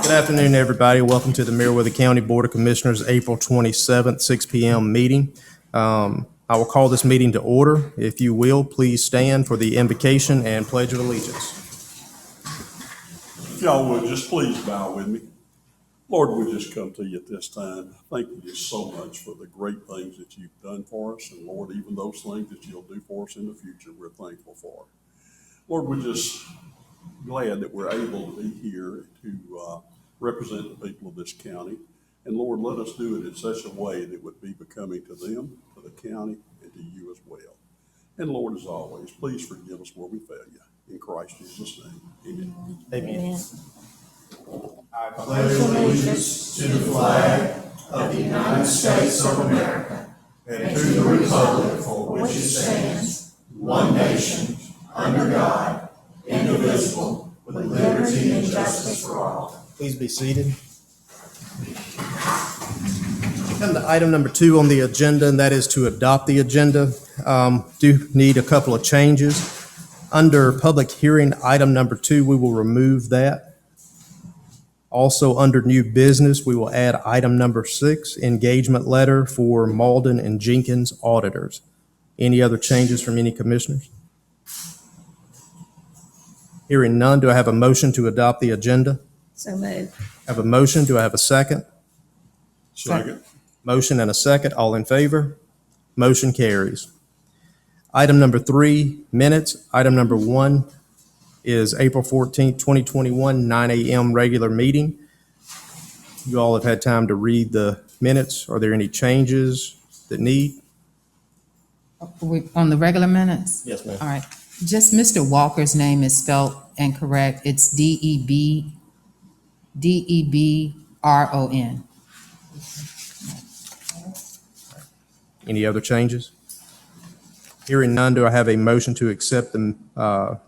Good afternoon, everybody. Welcome to the Meriwether County Board of Commissioners, April 27th, 6 p.m. meeting. I will call this meeting to order. If you will, please stand for the invocation and pledge of allegiance. If y'all would just please bow with me. Lord, we just come to you at this time. Thank you just so much for the great things that you've done for us. And Lord, even those things that you'll do for us in the future, we're thankful for. Lord, we're just glad that we're able to be here to represent the people of this county. And Lord, let us do it in such a way that would be becoming to them, to the county, and to you as well. And Lord, as always, please forgive us where we fail you. In Christ Jesus' name, amen. Amen. I pledge allegiance to the flag of the United States of America and to the republic for which it stands, one nation, under God, indivisible, with liberty and justice for all. Please be seated. Come to item number 2 on the agenda, and that is to adopt the agenda. Do need a couple of changes. Under public hearing, item number 2, we will remove that. Also, under new business, we will add item number 6, engagement letter for Malden and Jenkins auditors. Any other changes from any commissioners? Hearing none, do I have a motion to adopt the agenda? So moved. Have a motion, do I have a second? Second. Motion and a second, all in favor? Motion carries. Item number 3, minutes. Item number 1 is April 14th, 2021, 9 a.m. regular meeting. You all have had time to read the minutes. Are there any changes that need? On the regular minutes? Yes, ma'am. All right. Just Mr. Walker's name is spelled incorrect. It's Debron. Any other changes? Hearing none, do I have a motion to accept the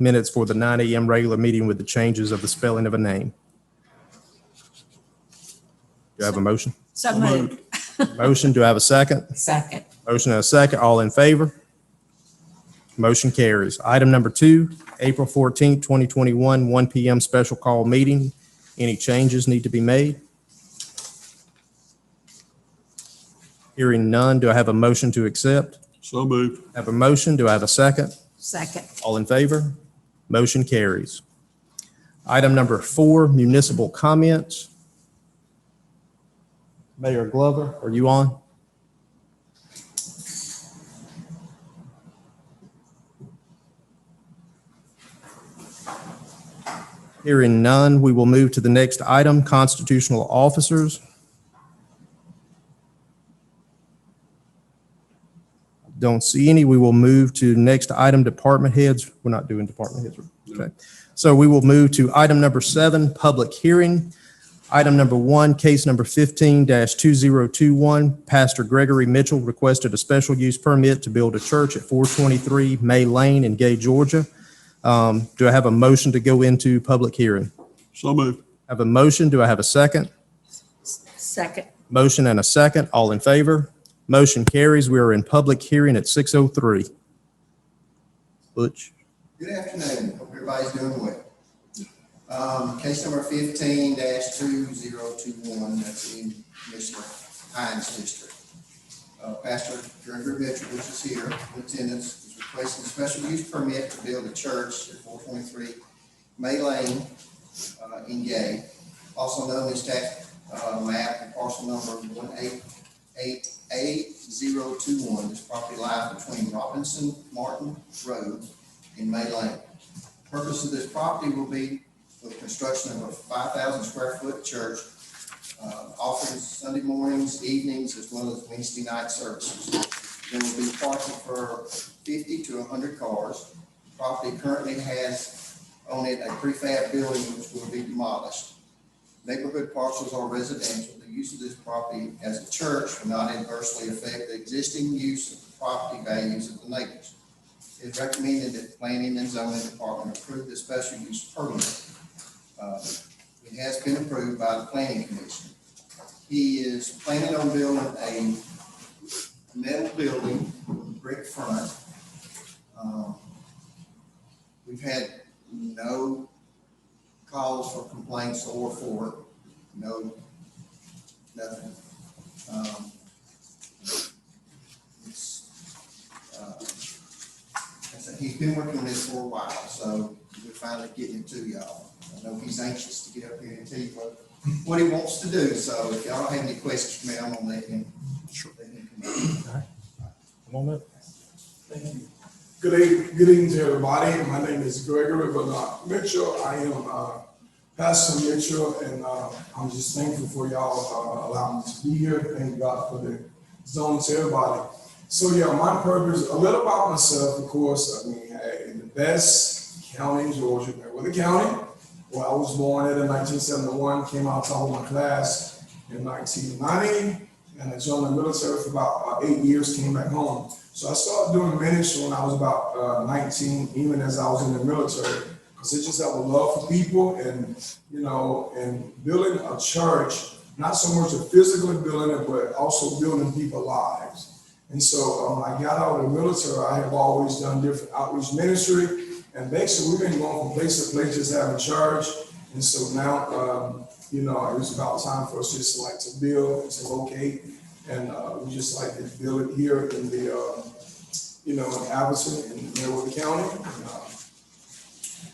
minutes for the 9 a.m. regular meeting with the changes of the spelling of a name? Do I have a motion? So moved. Motion, do I have a second? Second. Motion and a second, all in favor? Motion carries. Item number 2, April 14th, 2021, 1 p.m. special call meeting. Any changes need to be made? Hearing none, do I have a motion to accept? So moved. Have a motion, do I have a second? Second. All in favor? Motion carries. Item number 4, municipal comments. Mayor Glover, are you on? Hearing none, we will move to the next item, constitutional officers. Don't see any. We will move to next item, department heads. We're not doing department heads. Okay. So we will move to item number 7, public hearing. Item number 1, case number 15-2021. Pastor Gregory Mitchell requested a special use permit to build a church at 423 May Lane in Gay, Georgia. Do I have a motion to go into public hearing? So moved. Have a motion. Do I have a second? Second. Motion and a second. All in favor? Motion carries. We are in public hearing at 6:03. Butch. Good afternoon. Hope everybody's doing well. Case number 15-2021, that's in Commissioner Hines District. Pastor Gregory Mitchell, which is here in attendance, is requesting a special use permit to build a church at 423 May Lane in Gay, also known as tax map and parcel number 1888021. This property lies between Robinson Martin Road and May Lane. The purpose of this property will be for the construction of a 5,000 square foot church, offering Sunday mornings, evenings, as well as Wednesday night services. There will be parking for 50 to 100 cars. The property currently has on it a prefab building which will be demolished. Neighborhood parcels are residential. The use of this property as a church will not adversely affect the existing use of the property values of the neighbors. It is recommended that the Planning and Zoning Department approve the special use permit. It has been approved by the Planning Commission. He is planning on building a metal building with a brick front. We've had no calls for complaints or for no, nothing. It's, I said, he's been working on this for a while, so we're finally getting it to y'all. I know he's anxious to get up here and tell you what he wants to do, so if y'all don't have any questions for me, I'm gonna let him. Sure. Let him come up. Come on up. Thank you. Good evening to everybody. My name is Gregory Bernard Mitchell. I am Pastor Mitchell, and I'm just thankful for y'all allowing me to be here. Thank God for the zone to everybody. So yeah, my purpose, a little about myself, of course. I mean, in the best county in Georgia, Meriwether County, where I was born in 1971, came out to all my class in 1990, and I joined the military for about 8 years, came back home. So I started doing ministry when I was about 19, even as I was in the military, because it just have a love for people and, you know, and building a church, not so much a physically building it, but also building people's lives. And so I got out of the military, I have always done different outreach ministry, and basically we've been going from place to place just having church. And so now, you know, it was about time for us just like to build and to locate. And we just like to build it here in the, you know, in Addison in Meriwether County.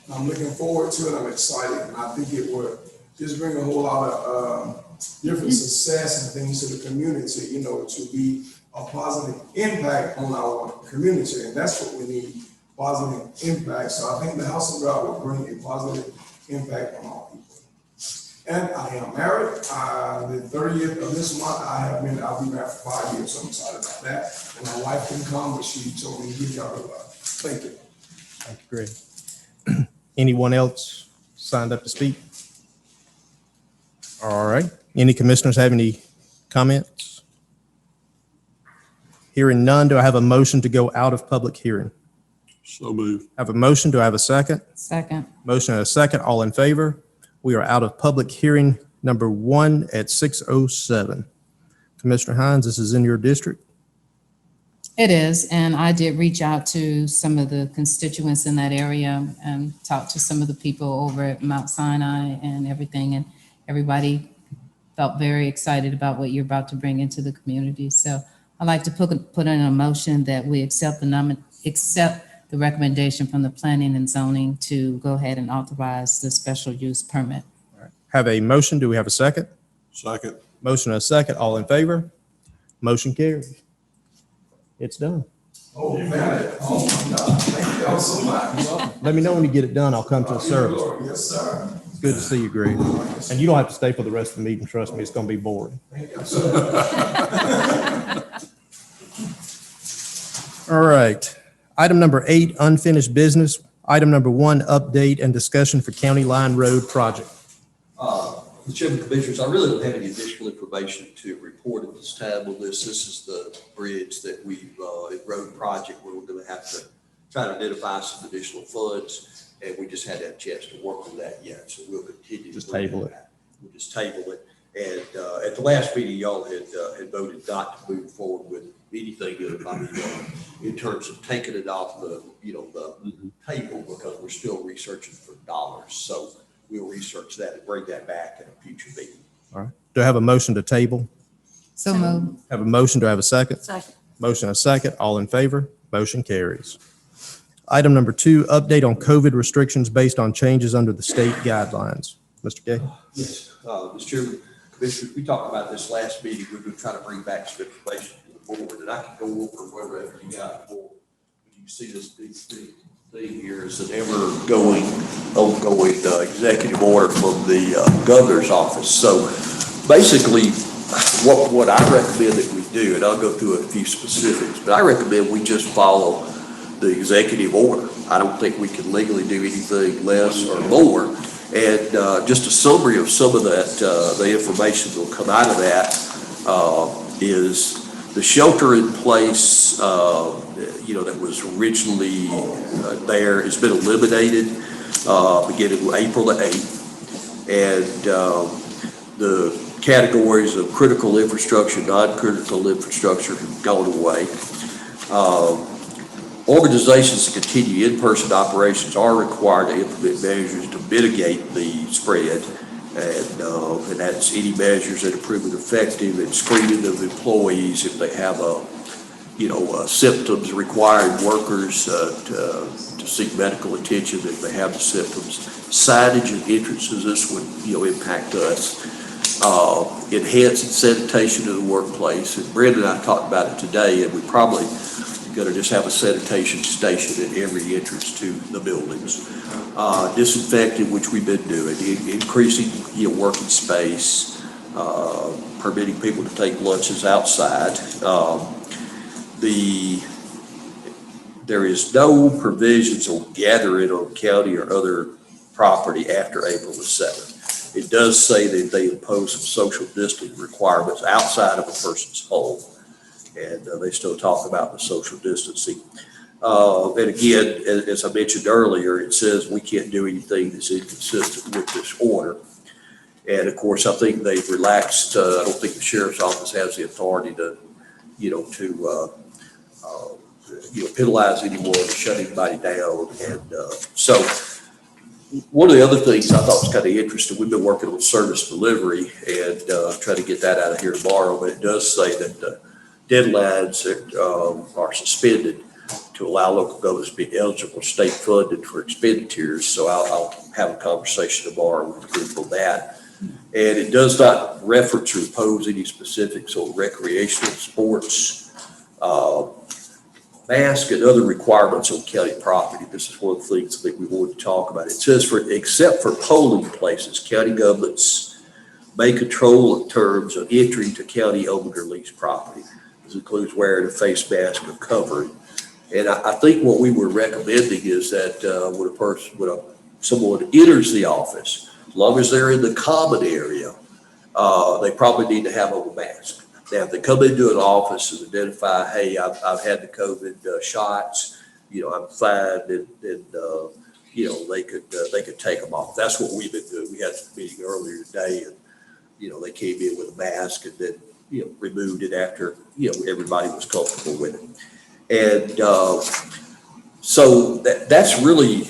And I'm looking forward to it. I'm excited. And I think it will just bring a whole lot of different success and things to the community, you know, to be a positive impact on our community. And that's what we need, positive impact. So I think the House of God will bring a positive impact on all people. And I am married. The 30th of this month, I'll be married for 5 years, so I'm excited about that. And my wife can come, but she told me to give y'all her love. Thank you. Thank you, Greg. Anyone else signed up to speak? All right. Any commissioners have any comments? Hearing none, do I have a motion to go out of public hearing? So moved. I have a motion. Do I have a second? Second. Motion and a second. All in favor? We are out of public hearing number 1 at 6:07. Commissioner Hines, this is in your district. It is, and I did reach out to some of the constituents in that area and talked to some of the people over at Mount Sinai and everything, and everybody felt very excited about what you're about to bring into the community. So I'd like to put in a motion that we accept the recommendation from the planning and zoning to go ahead and authorize the special use permit. Have a motion. Do we have a second? Second. Motion and a second. All in favor? Motion carries. It's done. Oh, man. Oh, my God. Thank y'all so much. Let me know when you get it done. I'll come to the service. Yes, sir. It's good to see you, Greg. And you don't have to stay for the rest of the meeting. Trust me, it's going to be boring. Thank you, sir. All right. Item number 8, unfinished business. Item number 1, update and discussion for County Line Road project. Mr. Chairman, Commissioners, I really don't have any additional information to report at this time on this. This is the bridge that we've, road project where we're going to have to try to identify some additional funds, and we just hadn't had a chance to work on that yet, so we'll continue. Just table it. We'll just table it. And at the last meeting, y'all had voted not to move forward with anything in terms of taking it off the, the table, because we're still researching for dollars. So we'll research that and bring that back at a future meeting. All right. Do I have a motion to table? So moved. Have a motion. Do I have a second? Second. Motion and a second. All in favor? Motion carries. Item number 2, update on COVID restrictions based on changes under the state guidelines. Mr. Gay? Yes, Mr. Chairman, Commissioners, we talked about this last meeting. We're going to try to bring back some information to the board, and I can go over wherever you got more. You can see this big thing here is an ongoing executive order from the governor's office. So basically, what I recommend that we do, and I'll go through a few specifics, but I recommend we just follow the executive order. I don't think we can legally do anything less or more. And just a summary of some of that, the information that will come out of that is the shelter in place, that was originally there has been eliminated beginning April the 8th. And the categories of critical infrastructure, non-critical infrastructure have gone away. Organizations that continue in-person operations are required to implement measures to mitigate the spread, And that's any measures that are proven effective in screening of employees if they have symptoms, requiring workers to seek medical attention if they have the symptoms. Signage and entrances, this would, impact us. Enhancing sanitation of the workplace. And Brenda and I talked about it today, and we probably going to just have a sanitation station at every entrance to the buildings. Disinfecting, which we've been doing, increasing, working space, permitting people to take lunches outside. There is no provisions on gathering on county or other property after April the 7th. It does say that they impose some social distancing requirements outside of a person's home. And they still talk about the social distancing. And again, as I mentioned earlier, it says we can't do anything that's inconsistent with this order. And of course, I think they've relaxed. I don't think the sheriff's office has the authority to penalize anyone, shut anybody down. And so one of the other things I thought was kind of interesting, we've been working on service delivery and try to get that out of here tomorrow, but it does say that deadlines are suspended to allow local governments to be eligible state funded for expenditures. So I'll have a conversation tomorrow with the group on that. And it does not reference or impose any specifics on recreational sports, mask and other requirements on county property. This is one of the things that we wanted to talk about. It says except for polling places, county governments may control the terms of entry to county owned or leased property. This includes wearing a face mask or covering. And I think what we were recommending is that when someone enters the office, as long as they're in the common area, they probably need to have on a mask. Now, if they come into an office and identify, hey, I've had the COVID shots, I'm fine, and they could take them off. That's what we've been doing. We had a meeting earlier today, and they came in with a mask and then removed it after everybody was comfortable with it. And so that's really,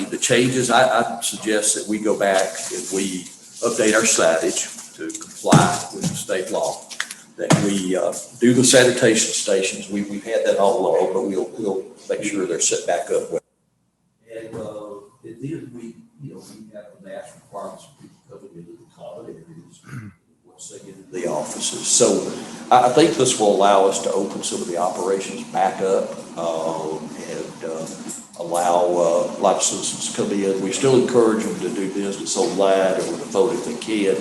the changes. I suggest that we go back and we update our signage to comply with the state law. That we do the sanitation stations. We've had that all along, but we'll make sure they're set back up. And then we have the mask requirements for people coming into the common areas once they get into the offices. So I think this will allow us to open some of the operations back up and allow a lot of citizens to come in. We still encourage them to do business online or with a phone if they can.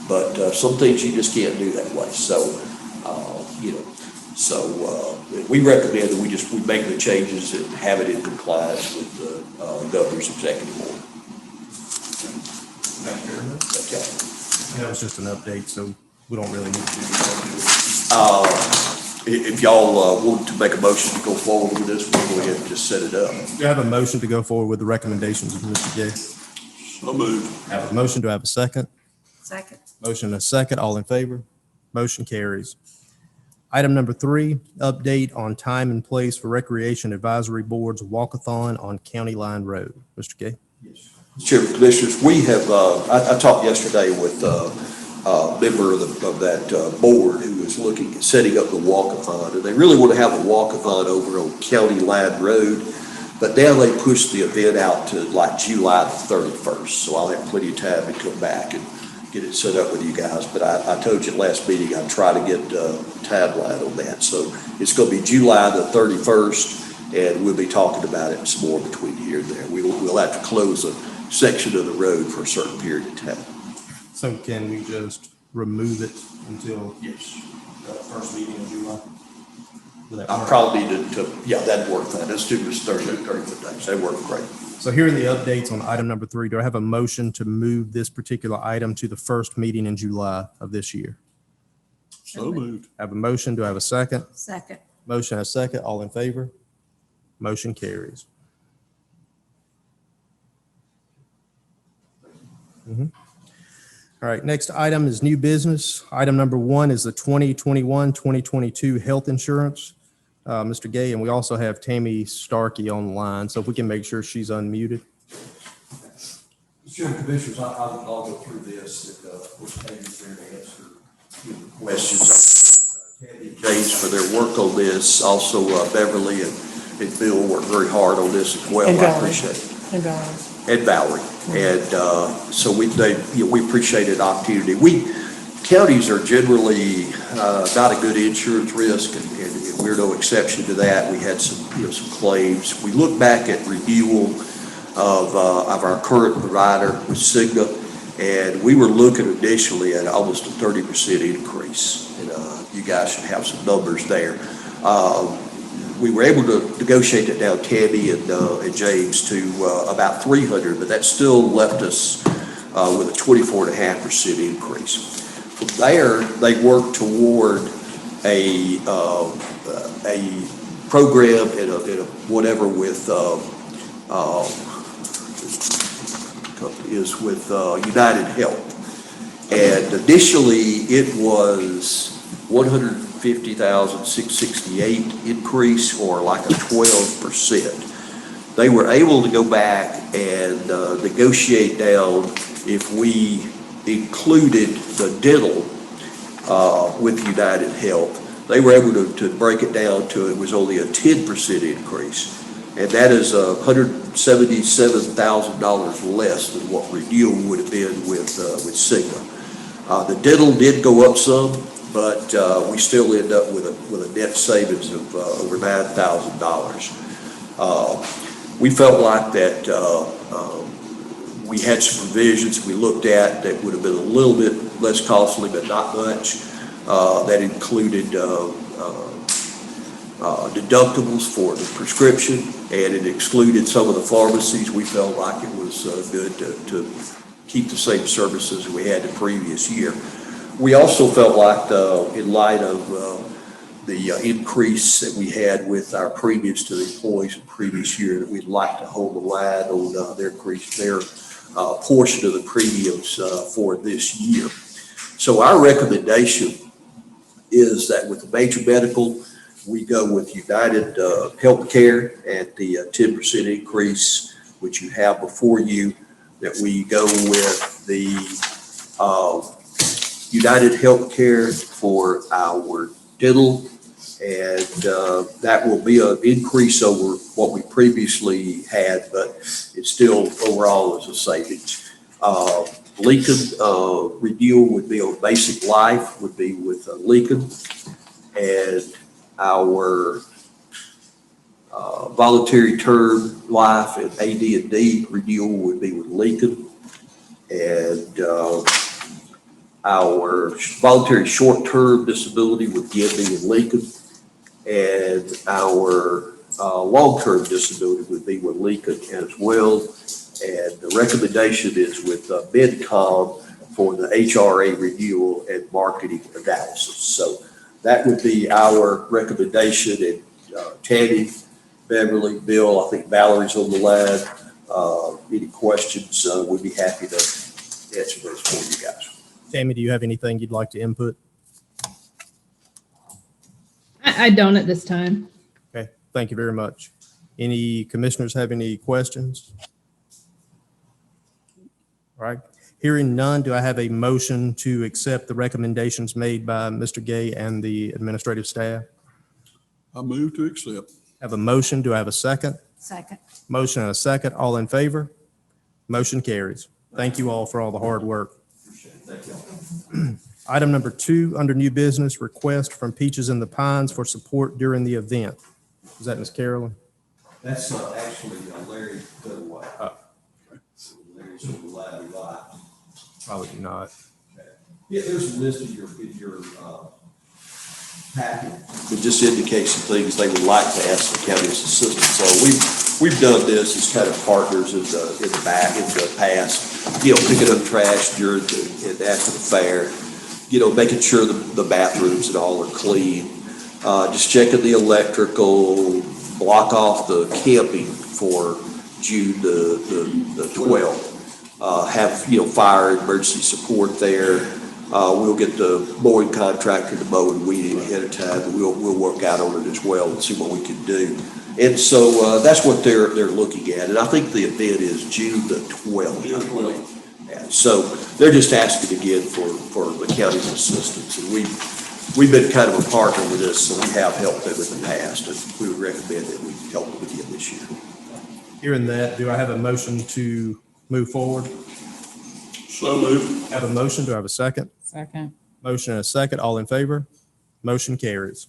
But some things you just can't do that way. So, we recommend that we make the changes and have it in compliance with the governor's executive order. Thank you very much. Okay. That was just an update, so we don't really need to do that. If y'all want to make a motion to go forward with this, we'll go ahead and just set it up. Do I have a motion to go forward with the recommendations of Mr. Gay? So moved. I have a motion. Do I have a second? Second. Motion and a second. All in favor? Motion carries. Item number 3, update on time and place for Recreation Advisory Board's walkathon on County Line Road. Mr. Gay? Yes. Chairman, Commissioners, we have, I talked yesterday with a member of that board who was looking at setting up the walkathon, and they really want to have a walkathon over on County Line Road, but now they pushed the event out to like July the 31st, so I'll have plenty of time to come back and get it set up with you guys. But I told you last meeting I'd try to get a timeline on that. So it's going to be July the 31st, and we'll be talking about it some more between here and there. We'll have to close a section of the road for a certain period of time. So can we just remove it until Yes. the first meeting in July? Will that I work? probably need to, that'd work fine. Let's do this 30 foot days. They work great. So here are the updates on item number 3. Do I have a motion to move this particular item to the first meeting in July of this year? So moved. I have a motion. Do I have a second? Second. Motion and a second. All in favor? Motion carries. All right, next item is new business. Item number 1 is the 2021-2022 health insurance. Mr. Gay, and we also have Tammy Starkey online, so if we can make sure she's unmuted. Mr. Chairman, Commissioners, I'll go through this, and, of course, Tammy's there to answer any questions. Tammy and James for their work on this, also Beverly and Bill worked very hard on this as well. And I Valerie. appreciate it. And Valerie. And Valerie. And so we appreciated the opportunity. Counties are generally not a good insurance risk, and we're no exception to that. We had some claims. We look back at renewal of our current provider with Cigna, and we were looking initially at almost a 30% increase. And you guys should have some numbers there. We were able to negotiate it down, Tammy and James, to about 300, but that still left us with a 24.5% increase. From there, they worked toward a program and a whatever with is with United Health, and initially it was 150,668 increase, or like a 12%. They were able to go back and negotiate down if we included the dental with United Health. They were able to break it down to it was only a 10% increase. And that is $177,000 less than what renewal would have been with Cigna. The dental did go up some, but we still end up with a net savings of over $9,000. We felt like that we had some provisions we looked at that would have been a little bit less costly, but not much. That included deductibles for the prescription, and it excluded some of the pharmacies. We felt like it was good to keep the same services we had the previous year. We also felt like, in light of the increase that we had with our premiums to the employees in the previous year, that we'd like to hold the line on their portion of the premiums for this year. So our recommendation is that with the major medical, we go with United Healthcare at the 10% increase, which you have before you, that we go with the United Healthcare for our dental, and that will be an increase over what we previously had, but it still overall is a savings. Lincoln renewal would be on basic life, would be with Lincoln, and our voluntary term life and AD&D renewal would be with Lincoln, and our voluntary short-term disability would again be with Lincoln, and our long-term disability would be with Lincoln as well. And the recommendation is with MedCom for the HRA renewal and marketing analysis. So that would be our recommendation. And Tammy, Beverly, Bill, I think Valerie's on the line. Any questions, we'd be happy to answer those for you guys. Tammy, do you have anything you'd like to input? I don't at this time. Okay, thank you very much. Any commissioners have any questions? All right, hearing none, do I have a motion to accept the recommendations made by Mr. Gay and the administrative staff? I move to accept. Have a motion, do I have a second? Second. Motion and a second, all in favor? Motion carries. Thank you all for all the hard work. Thank you. Item number 2, under new business, request from Peaches and the Pines for support during the event. Is that Ms. Carolyn? That's actually Larry Dunaway. Larry's on the line a lot. Probably not. Yeah, there's a list in your packet. It just indicates some things they would like to ask the county's assistance. So we've done this as kind of partners in the past. Picking up trash during and after the fair. Making sure the bathrooms and all are clean. Just checking the electrical. Block off the camping for June the 12th. Have fire emergency support there. We'll get the mowing contractor to mow and weed it ahead of time, and we'll work out on it as well and see what we can do. And so that's what they're looking at. And I think the event is June the 12th. June 12th. And so they're just asking again for the county's assistance. And we've been kind of a partner with this, so we have helped them in the past, and we would recommend that we help them again this year. Hearing that, do I have a motion to move forward? So moved. Have a motion, do I have a second? Second. Motion and a second, all in favor? Motion carries.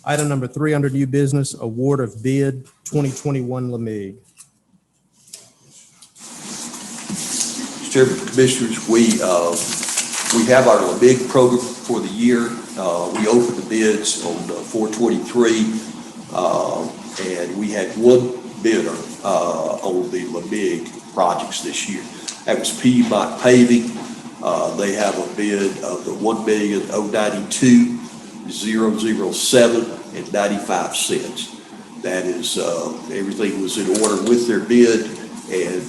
Item number 3 under new business, award of bid 2021 LMIG. Mr. Chairman, Commissioners, we have our big program for the year. We opened the bids on 4/23, and we had one bidder on the LMIG projects this year. That was Piedmont Paving. They have a bid of the $1,092,007.95. That is, everything was in order with their bid. And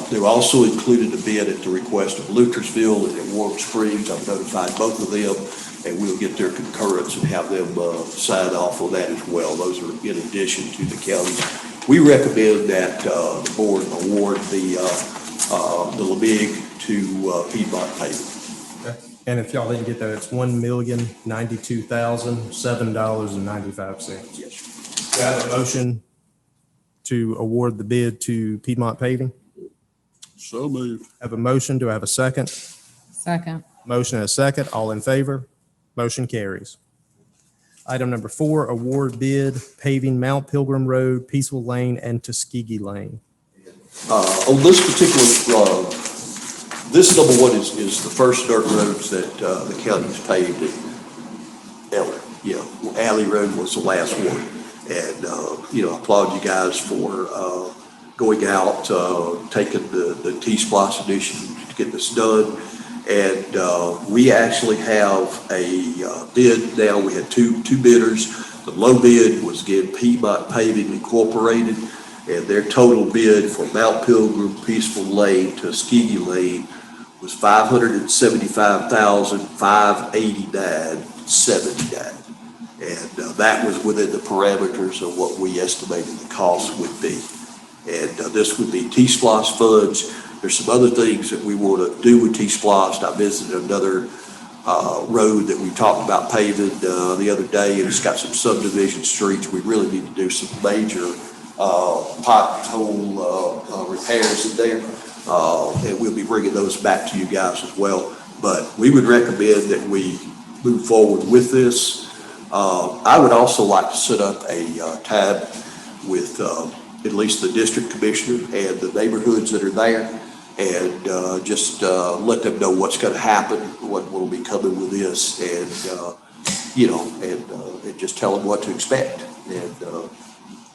they also included a bid at the request of Lucasville and at Warm Springs. I've notified both of them, and we'll get their concurrence and have them sign off on that as well. Those are in addition to the counties. We recommend that the board award the LMIG to Piedmont Paving. And if y'all didn't get that, it's $1,092,007.95. Yes. Do I have a motion to award the bid to Piedmont Paving? So moved. Have a motion, do I have a second? Second. Motion and a second, all in favor? Motion carries. Item number 4, award bid paving Mount Pilgrim Road, Peaceful Lane, and Tuskegee Lane. On this particular, this number one is the first dirt roads that the county's paved at Eller. Alley Road was the last one. And, applaud you guys for going out, taking the T-Splosh initiative to get this done. And we actually have a bid now. We had two bidders. The low bid was, again, Piedmont Paving Incorporated, and their total bid for Mount Pilgrim, Peaceful Lane, Tuskegee Lane was $575,589.79. And that was within the parameters of what we estimated the cost would be. And this would be T-Splosh funds. There's some other things that we want to do with T-Splosh. I visited another road that we talked about paving the other day, and it's got some subdivision streets. We really need to do some major pothole repairs in there. And we'll be bringing those back to you guys as well. But we would recommend that we move forward with this. I would also like to set up a tab with at least the district commissioner and the neighborhoods that are there, and just let them know what's going to happen, what will be coming with this, and and just tell them what to expect. And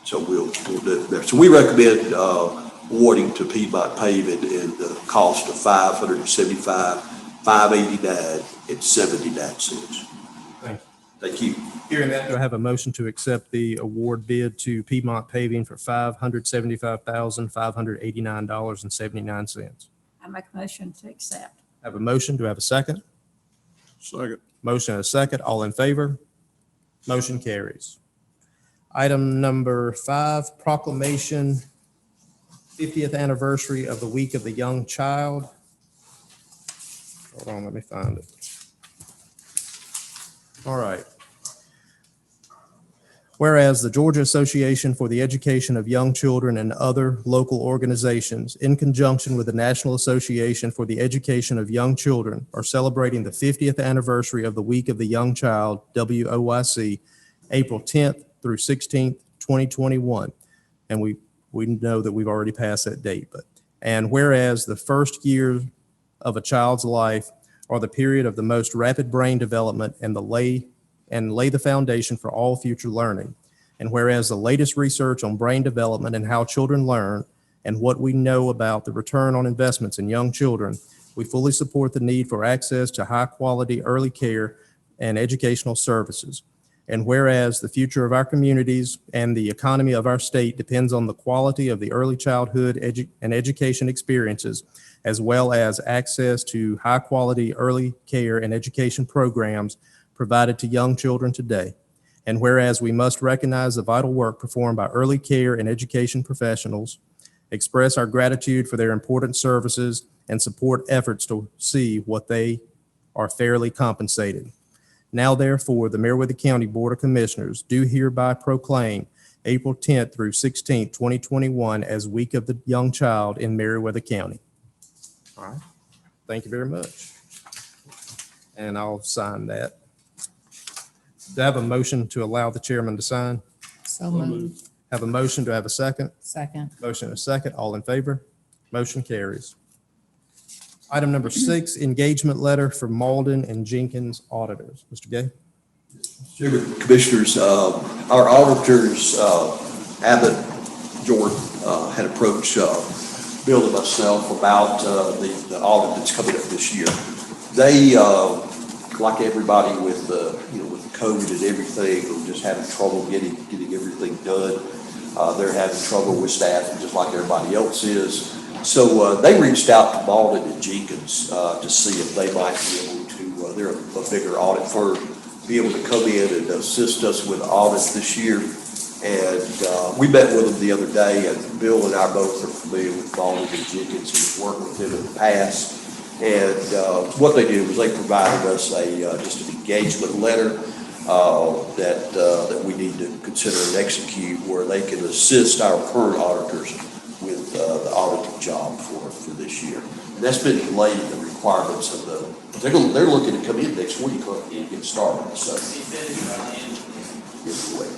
so we'll do it there. So we recommend awarding to Piedmont Paving in the cost of $575,589.79. Thank you. Hearing that, do I have a motion to accept the award bid to Piedmont Paving for $575,589.79? I make a motion to accept. Have a motion, do I have a second? Second. Motion and a second, all in favor? Motion carries. Item number 5, proclamation 50th anniversary of the Week of the Young Child. Hold on, let me find it. All right. Whereas the Georgia Association for the Education of Young Children and other local organizations, in conjunction with the National Association for the Education of Young Children, are celebrating the 50th anniversary of the Week of the Young Child, WOYC, April 10th through 16th, 2021. And we know that we've already passed that date. And whereas the first year of a child's life are the period of the most rapid brain development and lay the foundation for all future learning. And whereas the latest research on brain development and how children learn and what we know about the return on investments in young children, we fully support the need for access to high-quality early care and educational services. And whereas the future of our communities and the economy of our state depends on the quality of the early childhood and education experiences, as well as access to high-quality early care and education programs provided to young children today. And whereas we must recognize the vital work performed by early care and education professionals, express our gratitude for their important services, and support efforts to see what they are fairly compensated. Now therefore, the Meriwether County Board of Commissioners do hereby proclaim April 10th through 16th, 2021 as Week of the Young Child in Meriwether County. All right, thank you very much. And I'll sign that. Do I have a motion to allow the chairman to sign? So moved. Have a motion, do I have a second? Second. Motion and a second, all in favor? Motion carries. Item number 6, engagement letter for Malden and Jenkins auditors. Mr. Gay? Chairman, Commissioners, our auditors, Abbott, Jordan, had approached Bill and myself about the audit that's coming up this year. They, like everybody with with COVID and everything, are just having trouble getting everything done. They're having trouble with staffing, just like everybody else is. So they reached out to Malden and Jenkins to see if they might be able to, they're a bigger audit firm, be able to come in and assist us with audits this year. And we met with them the other day, and Bill and I both are familiar with Malden and Jenkins and worked with them in the past. And what they did was they provided us just an engagement letter that we need to consider and execute, where they can assist our current auditors with the auditing job for this year. And that's been delayed the requirements of they're looking to come in next week and get started. So,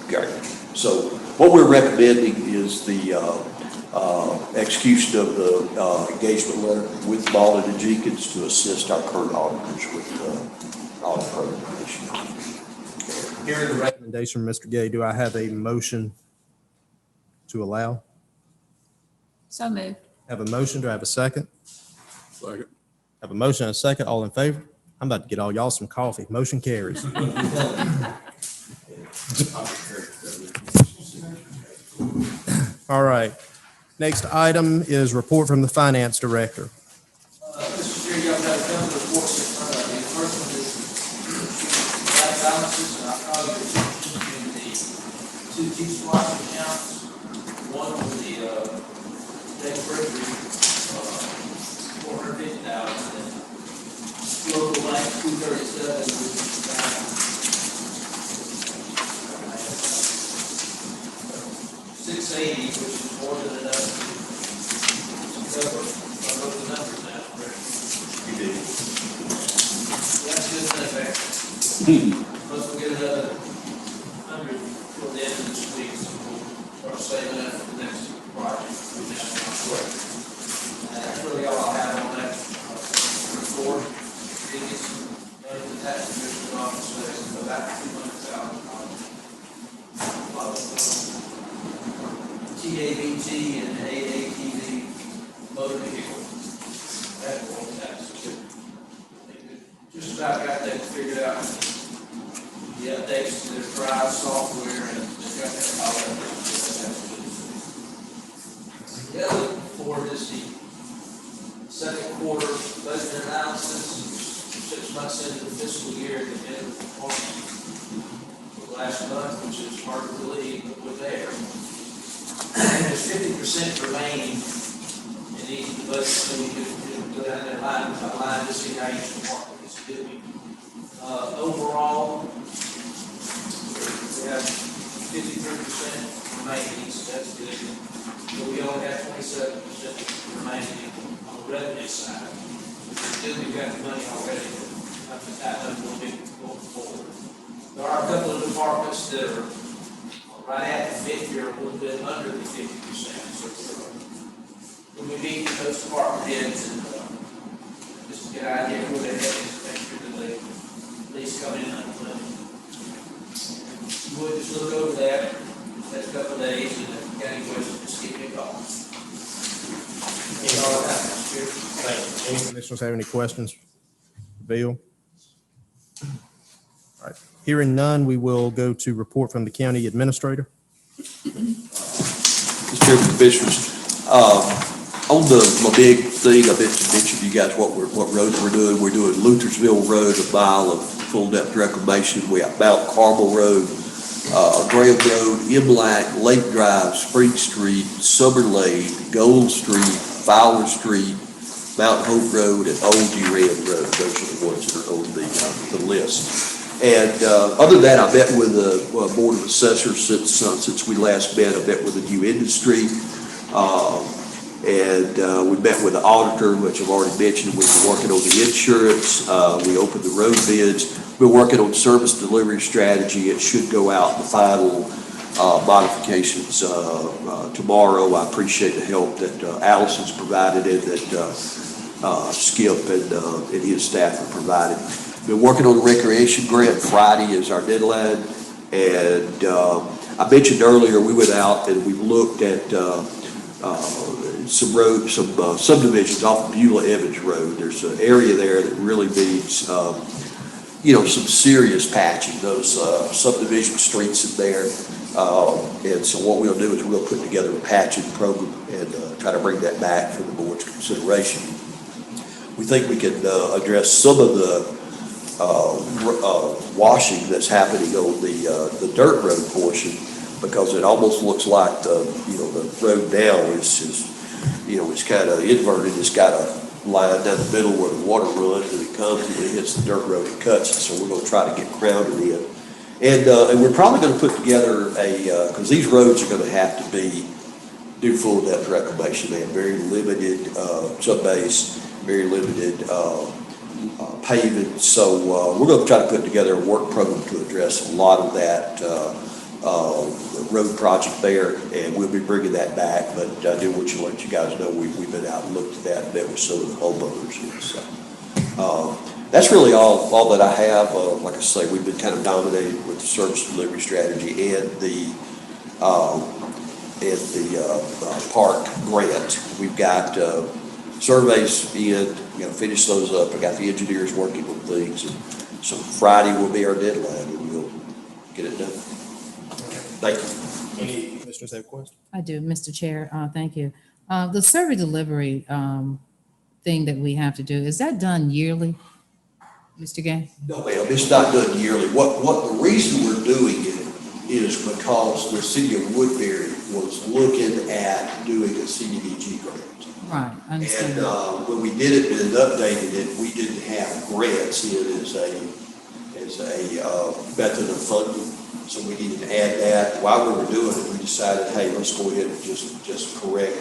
okay. So what we're recommending is the execution of the engagement letter with Malden and Jenkins to assist our current auditors with the audit program this year. Hearing the recommendation from Mr. Gay, do I have a motion to allow? So moved. Have a motion, do I have a second? Second. Have a motion and a second, all in favor? I'm about to get all y'all some coffee. Motion carries. All right. Next item is report from the finance director. Mr. Chair, y'all have a couple of reports in front of you. The first one is bad balances, and I'll call you in the two T-Splot accounts. One with the debt treasury, $450,000, and local bank 237, which is about 680, which is more than enough to cover the numbers now, correct? You did. That's good enough, Plus we'll get another 100 for the end of this week, so we'll start saving up for the next project. And that's really all I have on that report. The tax commissioner's office says about $200,000. TABT and AATV motor vehicle. That's all taxes. Just about got that figured out. The updates to their drive software and just got that all that. The other report is the second quarter budget analysis, 6 months into the fiscal year, at the end of the performance last month, which is hard to believe, but we're there. And there's 50% remaining in each budget, so you can go down that line by line to see how each department is doing. Overall, we have 53% remaining, so that's good. But we only have 27% remaining on the revenue side. Still, we've got the money already, up to that number will be going forward. There are a couple of departments that are right at the 50 or a little bit under the 50%. So when we meet with those department heads and just to get an idea where they're headed, make sure that they at least come in under money. We'll just look over that next couple of days, and if you got any questions, just give me a call. That's all I have, Mr. Chair. Thank you. Any commissioners have any questions? Bill? All right. Hearing none, we will go to report from the county administrator. Mr. Chairman, Commissioners, on my big thing, I mentioned to you guys what roads we're doing. We're doing Luthersville Road, a mile of full depth reclamation. We have Mount Carmel Road, Graham Road, Imlac, Lake Drive, Spring Street, Summer Lane, Gold Street, Fowler Street, Mount Hope Road, and Old Durand Road. Those are the ones that are on the list. And other than that, I met with the Board of Assessors since we last met. I met with the new industry. And we met with the auditor, which I've already mentioned. We've been working on the insurance. We opened the road bids. We're working on service delivery strategy. It should go out the final modifications tomorrow. I appreciate the help that Allison's provided and that Skip and his staff have provided. Been working on the recreation grant. Friday is our deadline. And I mentioned earlier, we went out and we looked at some roads, some subdivisions off Beulah Evans Road. There's an area there that really needs, some serious patching. Those subdivision streets in there. And so what we'll do is we'll put together a patching program and try to bring that back for the board's consideration. We think we can address some of the washing that's happening on the dirt road portion, because it almost looks like the road now is it's kind of inverted. It's got a line down the middle where the water runs and it comes and it hits the dirt road and cuts it. So we're going to try to get grounded in. And we're probably going to put together because these roads are going to have to do full depth reclamation. They have very limited subbase, very limited paving. So we're going to try to put together a work program to address a lot of that road project there, and we'll be bringing that back. But I do want to let you guys know we've been out and looked at that and met with some of the homeowners. And so that's really all that I have. Like I say, we've been kind of dominated with the service delivery strategy and the park grant. We've got surveys in. We got to finish those up. I got the engineers working on things, and so Friday will be our deadline, and we'll get it done. Thank you. Any commissioners have questions? I do, Mr. Chair. Thank you. The survey delivery thing that we have to do, is that done yearly, Mr. Gay? No, ma'am, it's not done yearly. What the reason we're doing it is because the city of Woodbury was looking at doing a CDBG grant. Right, I understand. And when we did it and updated it, we didn't have grants in as a method of funding. So we needed to add that. While we were doing it, we decided, hey, let's go ahead and just correct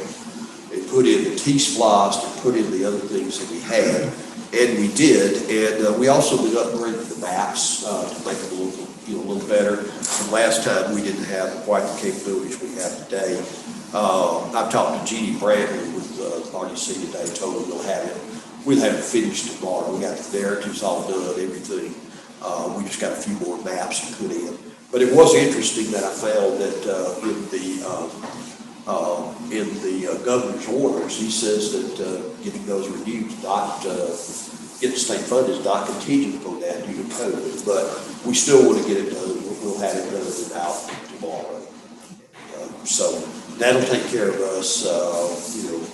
and put in the T-SPLOST and put in the other things that we had. And we did. And we also did upgrade the maps to make them a little better. And last time we didn't have quite the capabilities we have today. I've talked to Jeannie Bradley with RDC today, told her we'll have it finished tomorrow. We got the narratives all done, everything. We just got a few more maps to put in. But it was interesting that I found that in the governor's orders, he says that getting those reviews getting state funded is not contingent upon that due to COVID. But we still want to get it done. We'll have it done out tomorrow. So that'll take care of us.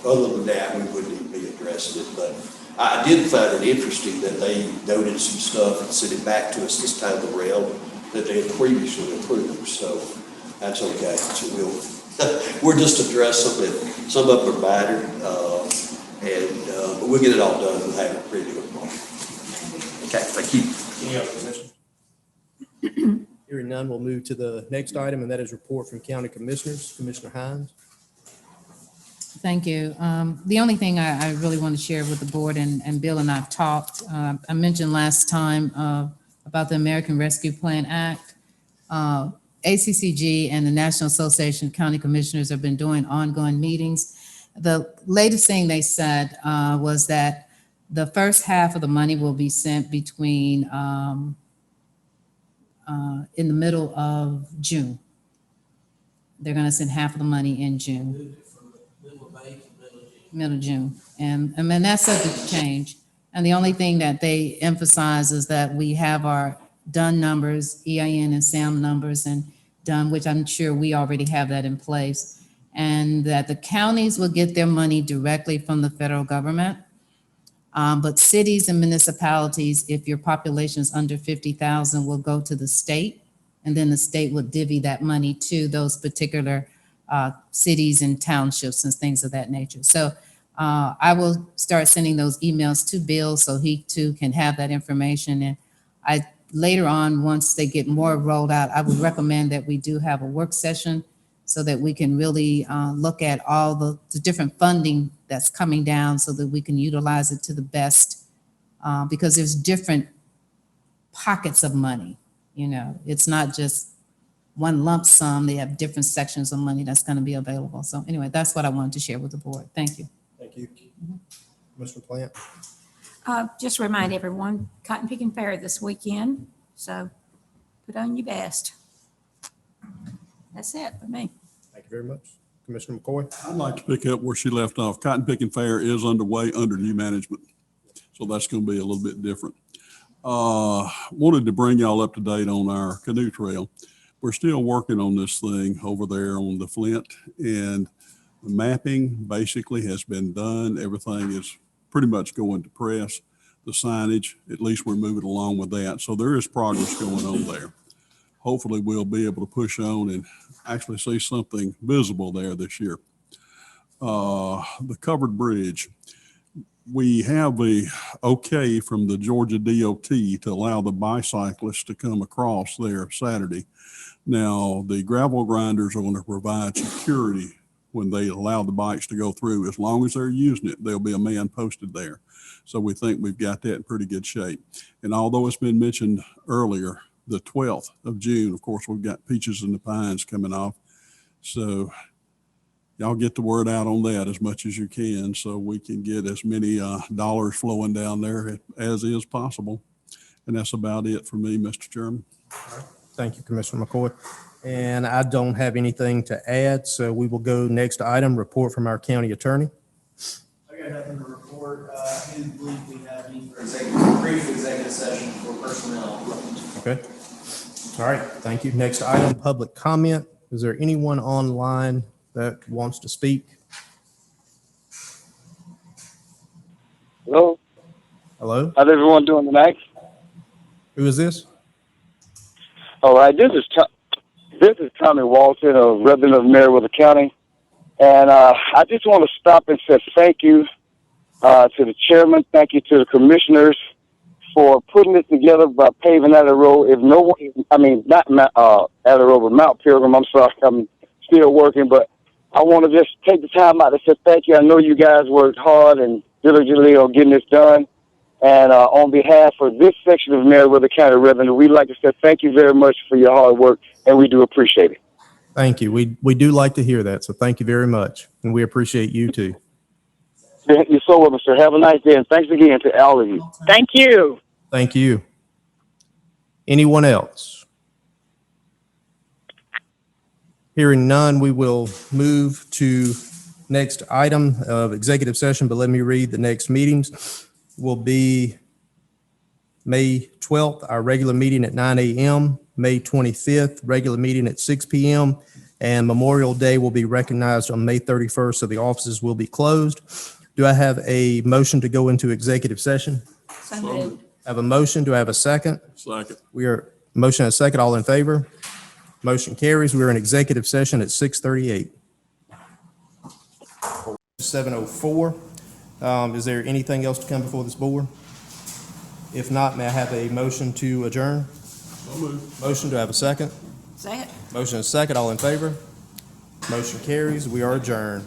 Other than that, we wouldn't even be addressing it. But I did find it interesting that they noted some stuff and sent it back to us this time around that they had previously approved. So that's okay. So we'll just address them, and some of them are minor, but we'll get it all done. We'll have it ready to go tomorrow. Okay, thank you. Any other commissioners? Hearing none, we'll move to the next item, and that is report from county commissioners. Commissioner Hines. Thank you. The only thing I really want to share with the board, and Bill and I've talked, I mentioned last time about the American Rescue Plan Act. ACCG and the National Association of County Commissioners have been doing ongoing meetings. The latest thing they said was that the first half of the money will be sent between in the middle of June. They're going to send half of the money in June. Middle of June. And that's subject to change. And the only thing that they emphasize is that we have our done numbers, EIN and SAM numbers, and done, which I'm sure we already have that in place, and that the counties will get their money directly from the federal government. But cities and municipalities, if your population is under 50,000, will go to the state and then the state would divvy that money to those particular cities and townships and things of that nature. So I will start sending those emails to Bill so he too can have that information. And later on, once they get more rolled out, I would recommend that we do have a work session so that we can really look at all the different funding that's coming down so that we can utilize it to the best, because there's different pockets of money. It's not just one lump sum. They have different sections of money that's going to be available. So anyway, that's what I wanted to share with the board. Thank you. Thank you. Commissioner Plant? Just remind everyone, cotton picking fair this weekend, so put on your best. That's it for me. Thank you very much. Commissioner McCoy? I'd like to pick up where she left off. Cotton picking fair is underway under new management, so that's going to be a little bit different. Wanted to bring y'all up to date on our canoe trail. We're still working on this thing over there on the Flint, and the mapping basically has been done. Everything is pretty much going to press. The signage, at least we're moving along with that. So there is progress going on there. Hopefully we'll be able to push on and actually see something visible there this year. The covered bridge. We have a okay from the Georgia DOT to allow the bicyclists to come across there Saturday. Now, the gravel grinders are going to provide security when they allow the bikes to go through. As long as they're using it, there'll be a man posted there. So we think we've got that in pretty good shape. And although it's been mentioned earlier, the 12th of June, of course, we've got Peaches and the Pines coming off. So y'all get the word out on that as much as you can so we can get as many dollars flowing down there as is possible. And that's about it for me, Mr. Chairman. Thank you, Commissioner McCoy. And I don't have anything to add, so we will go next item, report from our county attorney. I got nothing to report. I do believe we have need for brief executive session for personnel. Okay. All right, thank you. Next item, public comment. Is there anyone online that wants to speak? Hello, Hello? how's everyone doing tonight? Who is this? All right, this is Tommy Walton, a resident of Meriwether County, and I just want to stop and say thank you to the chairman, thank you to the commissioners for putting this together by paving that road. If no one, I mean not Adder Road, but Mount Pilgrim. I'm sorry, I'm still working, but I want to just take the time out to say thank you. I know you guys worked hard and diligently on getting this done. And on behalf of this section of Meriwether County revenue, we'd like to say thank you very much for your hard work, and we do appreciate it. Thank you. We do like to hear that, so thank you very much. And we appreciate you too. You're so welcome, sir. Have a nice day, and thanks again to all of you. Thank you. Thank you. Anyone else? Hearing none, we will move to next item of executive session, but let me read the next meetings. Will be May 12th, our regular meeting at 9 a.m., May 25th, regular meeting at 6 p.m., and Memorial Day will be recognized on May 31st, so the offices will be closed. Do I have a motion to go into executive session? So moved. I have a motion. Do I have a second? Second. We are, motion and a second, all in favor? Motion carries. We are in executive session at 6:38. 7:04. Is there anything else to come before this board? If not, may I have a motion to adjourn? So moved. Motion, do I have a second? Second. Motion and a second, all in favor? Motion carries. We are adjourned.